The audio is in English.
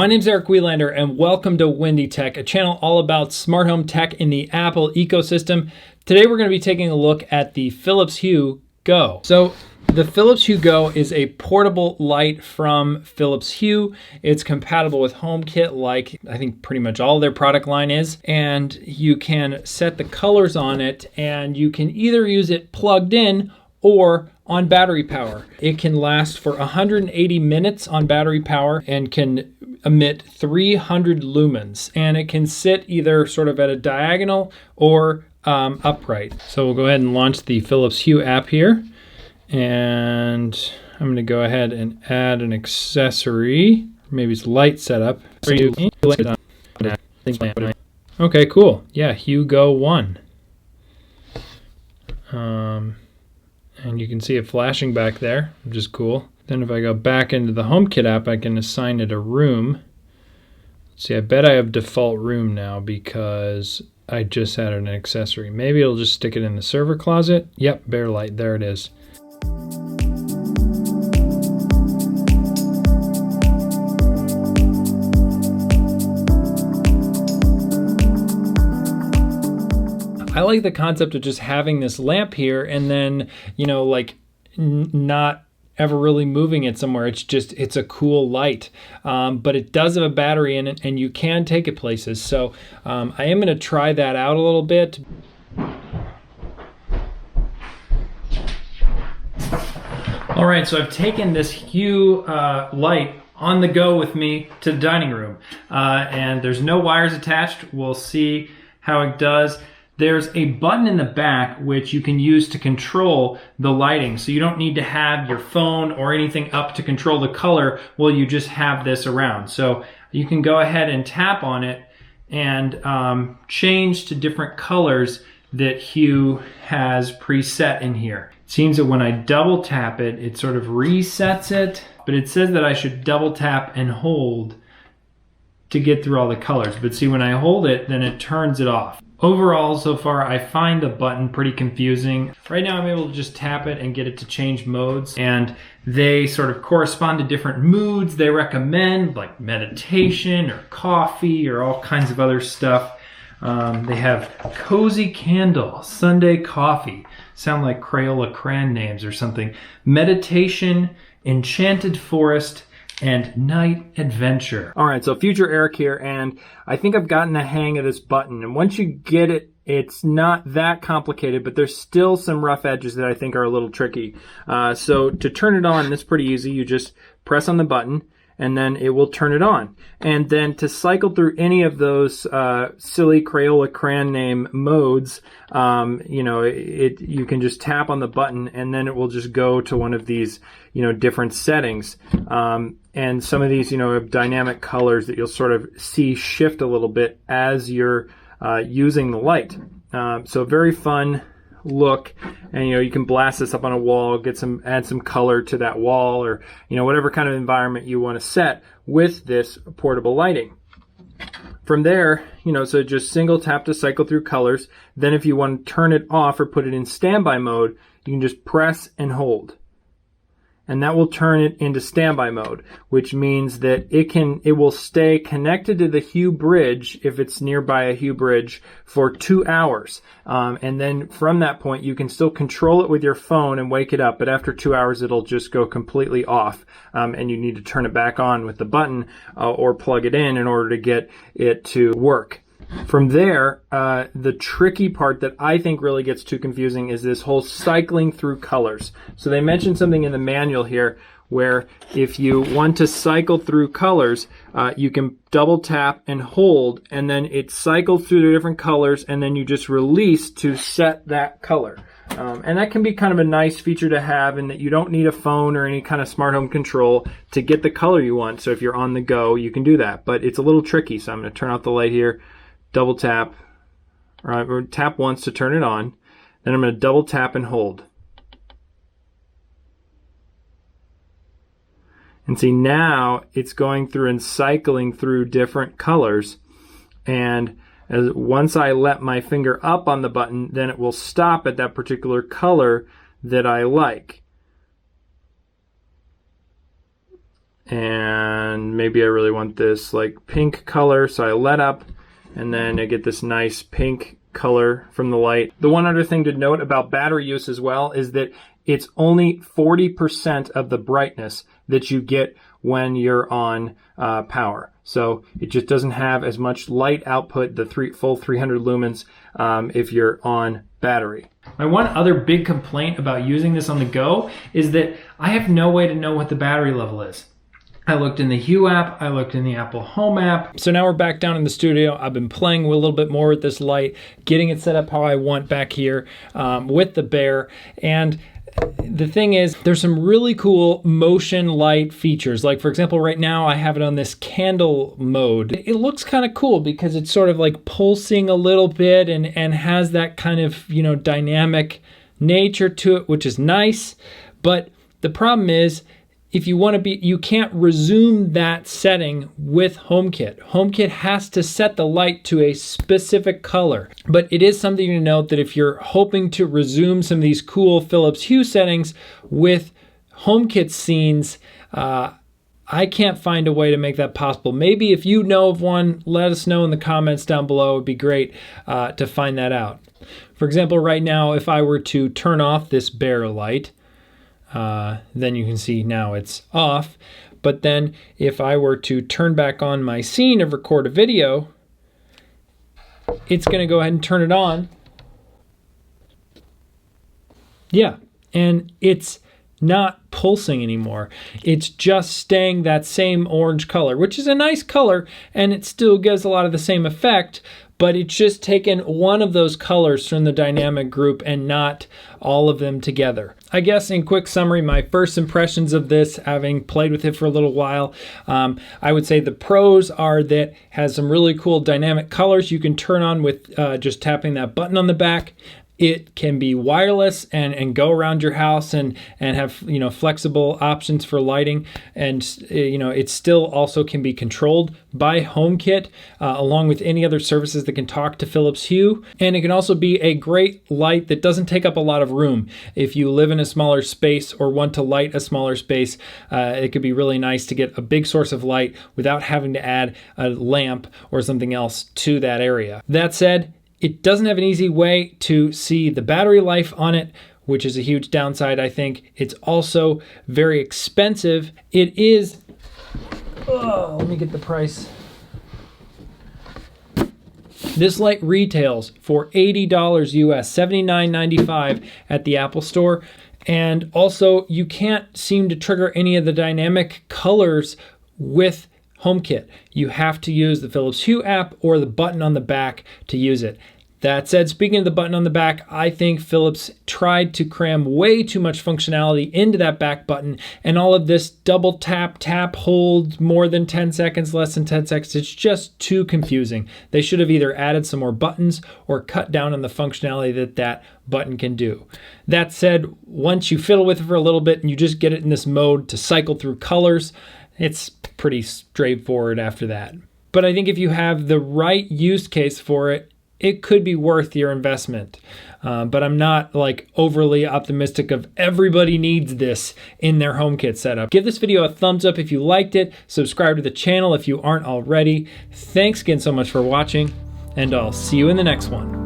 My name's Eric Wielander and welcome to Windy Tech, a channel all about smart home tech in the Apple ecosystem. Today we're going to be taking a look at the Philips Hue Go. So the Philips Hue Go is a portable light from Philips Hue. It's compatible with HomeKit like I think pretty much all their product line is. And you can set the colors on it and you can either use it plugged in or on battery power. It can last for 180 minutes on battery power and can emit 300 lumens. And it can sit either sort of at a diagonal or upright. So we'll go ahead and launch the Philips Hue app here. And I'm going to go ahead and add an accessory. Maybe it's light setup. Okay, cool. Yeah, Hue Go 1. And you can see it flashing back there, which is cool. Then if I go back into the HomeKit app, I can assign it a room. Let's see, I bet I have default room now because I just added an accessory. Maybe it'll just stick it in the server closet. Yep, bare light, there it is. I like the concept of just having this lamp here and then, you know, like not ever really moving it somewhere. It's a cool light, but it does have a battery in it and you can take it places. So I am going to try that out a little bit. All right, so I've taken this Hue light on the go with me to the dining room and there's no wires attached. We'll see how it does. There's a button in the back which you can use to control the lighting. So you don't need to have your phone or anything up to control the color. Well, you just have this around. So you can go ahead and tap on it and change to different colors that Hue has preset in here. It seems that when I double tap it, it sort of resets it, but it says that I should double tap and hold to get through all the colors. But see, when I hold it, then it turns it off. Overall, so far, I find the button pretty confusing. Right now, I'm able to just tap it and get it to change modes, and they sort of correspond to different moods they recommend, like meditation or coffee or all kinds of other stuff. They have Cozy Candle, Sunday Coffee, sound like Crayola crayon names or something. Meditation, Enchanted Forest, and Night Adventure. All right, so Future Eric here, and I think I've gotten the hang of this button. And once you get it, it's not that complicated, but there's still some rough edges that I think are a little tricky. So to turn it on, it's pretty easy. You just press on the button, and then it will turn it on. And then to cycle through any of those silly Crayola crayon name modes, you know, you can just tap on the button, and then it will just go to one of these, you know, different settings. And some of these, you know, have dynamic colors that you'll sort of see shift a little bit as you're using the light. So very fun look, and you know, you can blast this up on a wall, add some color to that wall, or you know, whatever kind of environment you want to set with this portable lighting. From there, you know, so just single tap to cycle through colors. Then if you want to turn it off or put it in standby mode, you can just press and hold. And that will turn it into standby mode, which means that it will stay connected to the Hue bridge if it's nearby a Hue bridge for 2 hours. And then from that point, you can still control it with your phone and wake it up. But after 2 hours, it'll just go completely off. And you need to turn it back on with the button or plug it in order to get it to work. From there, the tricky part that I think really gets too confusing is this whole cycling through colors. So they mentioned something in the manual here where if you want to cycle through colors, you can double tap and hold, and then it cycles through the different colors, and then you just release to set that color. And that can be kind of a nice feature to have, in that you don't need a phone or any kind of smart home control to get the color you want. So if you're on the go, you can do that. But it's a little tricky, so I'm going to turn off the light here. Double tap, or tap once to turn it on. Then I'm going to double tap and hold. And see, now it's going through and cycling through different colors. And once I let my finger up on the button, then it will stop at that particular color that I like. and maybe I really want this like pink color, so I let up, and then I get this nice pink color from the light. The one other thing to note about battery use as well is that it's only 40% of the brightness that you get when you're on power. So it just doesn't have as much light output, the full 300 lumens, if you're on battery. My one other big complaint about using this on the go is that I have no way to know what the battery level is. I looked in the Hue app, I looked in the Apple Home app. So now we're back down in the studio. I've been playing with a little bit more with this light, getting it set up how I want back here with the Bear. And the thing is, there's some really cool motion light features. Like for example, right now I have it on this candle mode. It looks kind of cool because it's sort of like pulsing a little bit and has that kind of, you know, dynamic nature to it, which is nice. But the problem is, if you want to be, you can't resume that setting with HomeKit. HomeKit has to set the light to a specific color. But it is something to note that if you're hoping to resume some of these cool Philips Hue settings with HomeKit scenes, I can't find a way to make that possible. Maybe if you know of one, let us know in the comments down below. It would be great to find that out. For example, right now, if I were to turn off this Bear light, then you can see now it's off. But then if I were to turn back on my scene of record a video, it's going to go ahead and turn it on. Yeah, and it's not pulsing anymore. It's just staying that same orange color, which is a nice color, and it still gives a lot of the same effect, but it's just taken one of those colors from the dynamic group and not all of them together. I guess in quick summary, my first impressions of this, having played with it for a little while, I would say the pros are that it has some really cool dynamic colors you can turn on with just tapping that button on the back. It can be wireless and go around your house and have, you know, flexible options for lighting. And, you know, it still also can be controlled by HomeKit along with any other services that can talk to Philips Hue. And it can also be a great light that doesn't take up a lot of room. If you live in a smaller space or want to light a smaller space, it could be really nice to get a big source of light without having to add a lamp or something else to that area. That said, it doesn't have an easy way to see the battery life on it, which is a huge downside, I think. It's also very expensive. It is, let me get the price. This light retails for $80 US, $79.95 at the Apple Store. And also, you can't seem to trigger any of the dynamic colors with HomeKit. You have to use the Philips Hue app or the button on the back to use it. That said, speaking of the button on the back, I think Philips tried to cram way too much functionality into that back button, and all of this double tap, hold, more than 10 seconds, less than 10 seconds, it's just too confusing. They should have either added some more buttons or cut down on the functionality that button can do. That said, once you fiddle with it for a little bit and you just get it in this mode to cycle through colors, it's pretty straightforward after that. But I think if you have the right use case for it, it could be worth your investment. But I'm not like overly optimistic of everybody needs this in their HomeKit setup. Give this video a thumbs up if you liked it. Subscribe to the channel if you aren't already. Thanks again so much for watching, and I'll see you in the next one.